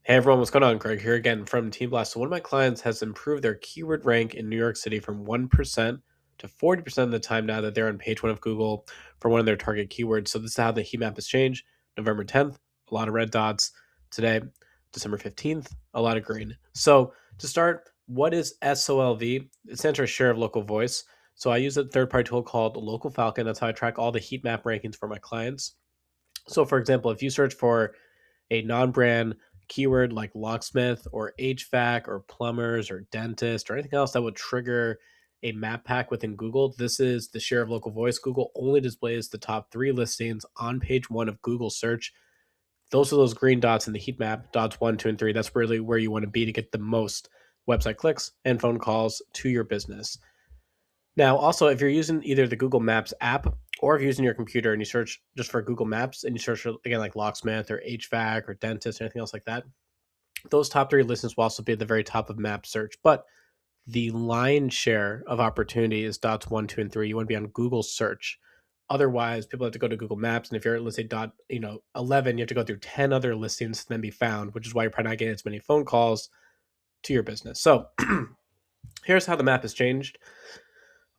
Hey everyone, what's going on? Greg here again from Team Blast. So one of my clients has improved their keyword rank in New York City from 1% to 40% of the time now that they're on page one of Google for one of their target keywords. So this is how the heat map has changed. November 10th, a lot of red dots. Today, December 15th, a lot of green. So to start, what is SOLV? It stands for share of local voice. So I use a third-party tool called Local Falcon. That's how I track all the heat map rankings for my clients. So for example, if you search for a non-brand keyword like locksmith or HVAC or plumbers or dentist or anything else that would trigger a map pack within Google, this is the share of local voice. Google only displays the top 3 listings on page one of Google search. Those are those green dots in the heat map, dots 1, 2, and 3. That's really where you want to be to get the most website clicks and phone calls to your business. Now, also, if you're using either the Google Maps app or if you're using your computer and you search just for Google Maps and you search for, again, like locksmith or HVAC or dentist or anything else like that, those top 3 listings will also be at the very top of map search. But the lion's share of opportunity is dots 1, 2, and 3. You want to be on Google search. Otherwise, people have to go to Google Maps, and if you're, let's say, dot 11, you have to go through 10 other listings to then be found, which is why you're probably not getting as many phone calls to your business. So here's how the map has changed.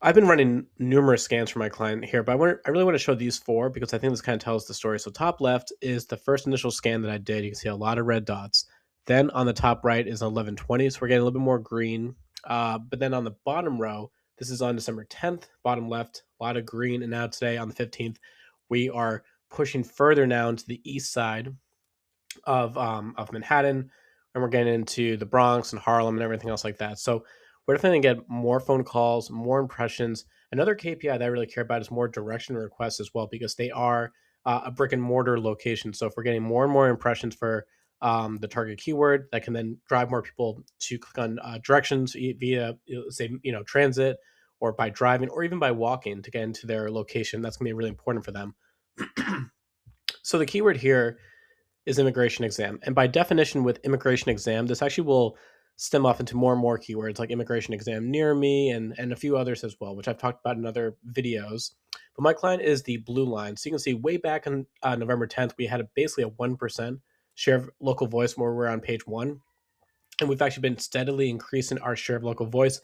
I've been running numerous scans for my client here, but I really want to show these 4 because I think this kind of tells the story. So top left is the first initial scan that I did. You can see a lot of red dots. Then on the top right is 1120, so we're getting a little bit more green. But then on the bottom row, this is on December 10th, bottom left, a lot of green. And now today on the 15th, we are pushing further now into the east side of Manhattan, and we're getting into the Bronx and Harlem and everything else like that. So we're definitely gonna get more phone calls, more impressions. Another KPI that I really care about is more direction requests as well, because they are a brick and mortar location. So if we're getting more and more impressions for the target keyword, that can then drive more people to click on directions via, say, transit or by driving or even by walking to get into their location. That's gonna be really important for them. So the keyword here is immigration exam. And by definition, with immigration exam, this actually will stem off into more and more keywords like immigration exam near me and a few others as well, which I've talked about in other videos. But my client is the blue line. So you can see way back on November 10th, we had basically a 1% share of local voice where we're on page one. And we've actually been steadily increasing our share of local voice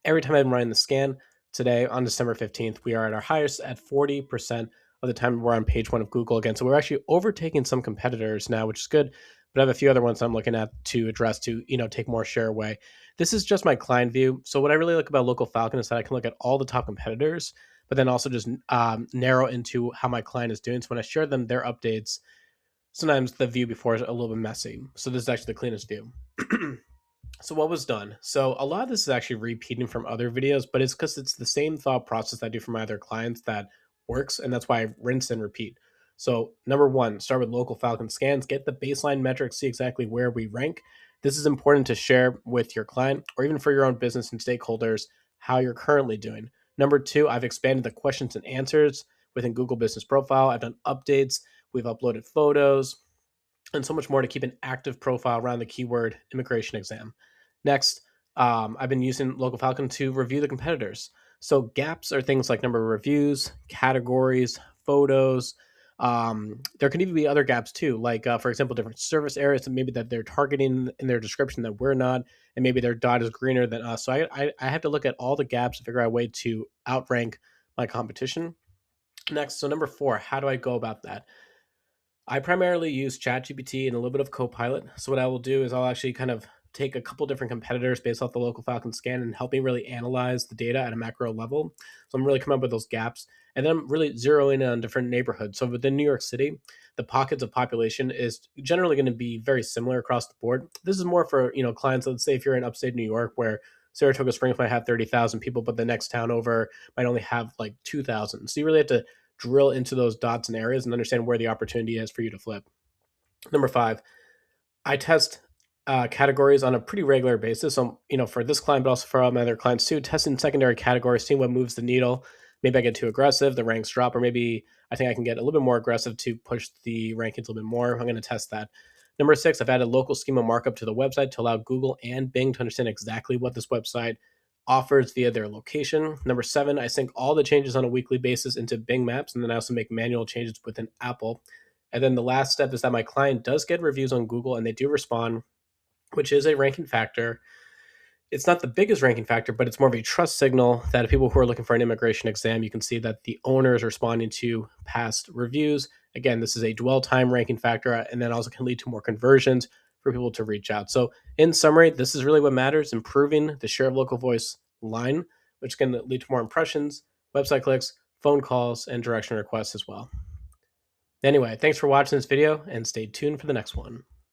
every time I'm running the scan. Today on December 15th, we are at our highest at 40% of the time we're on page one of Google again. So we're actually overtaking some competitors now, which is good. But I have a few other ones I'm looking at to address to, take more share away. This is just my client view. So what I really like about Local Falcon is that I can look at all the top competitors, but then also just narrow into how my client is doing. So when I share them their updates, sometimes the view before is a little bit messy. So this is actually the cleanest view. So what was done? So a lot of this is actually repeating from other videos, but it's because it's the same thought process I do for my other clients that works, and that's why I rinse and repeat. So number one, start with local Falcon scans, get the baseline metrics, see exactly where we rank. This is important to share with your client or even for your own business and stakeholders how you're currently doing. Number two, I've expanded the questions and answers within Google Business Profile. I've done updates, we've uploaded photos, and so much more to keep an active profile around the keyword immigration exam. Next, I've been using Local Falcon to review the competitors. So gaps are things like number of reviews, categories, photos. There can even be other gaps too, like for example, different service areas and maybe that they're targeting in their description that we're not, and maybe their dot is greener than us. So I have to look at all the gaps to figure out a way to outrank my competition. Next, so number four, how do I go about that? I primarily use ChatGPT and a little bit of Copilot. So what I will do is I'll actually kind of take a couple different competitors based off the local Falcon scan and help me really analyze the data at a macro level. So I'm really coming up with those gaps. And then I'm really zeroing in on different neighborhoods. So within New York City, the pockets of population is generally going to be very similar across the board. This is more for, clients. Let's say if you're in upstate New York where Saratoga Springs might have 30,000 people, but the next town over might only have like 2,000. So you really have to drill into those dots and areas and understand where the opportunity is for you to flip. Number five, I test categories on a pretty regular basis. So, for this client, but also for all my other clients too, testing secondary categories, seeing what moves the needle. Maybe I get too aggressive, the ranks drop, or maybe I think I can get a little bit more aggressive to push the rankings a little bit more. I'm going to test that. Number six, I've added local schema markup to the website to allow Google and Bing to understand exactly what this website offers via their location. Number seven, I sync all the changes on a weekly basis into Bing Maps, and then I also make manual changes within Apple. And then the last step is that my client does get reviews on Google and they do respond, which is a ranking factor. It's not the biggest ranking factor, but it's more of a trust signal that people who are looking for an immigration exam, you can see that the owner is responding to past reviews. Again, this is a dwell time ranking factor, and then also can lead to more conversions for people to reach out. So, in summary, this is really what matters: improving the share of local voice line, which can lead to more impressions, website clicks, phone calls, and direction requests as well. Anyway, thanks for watching this video, and stay tuned for the next one.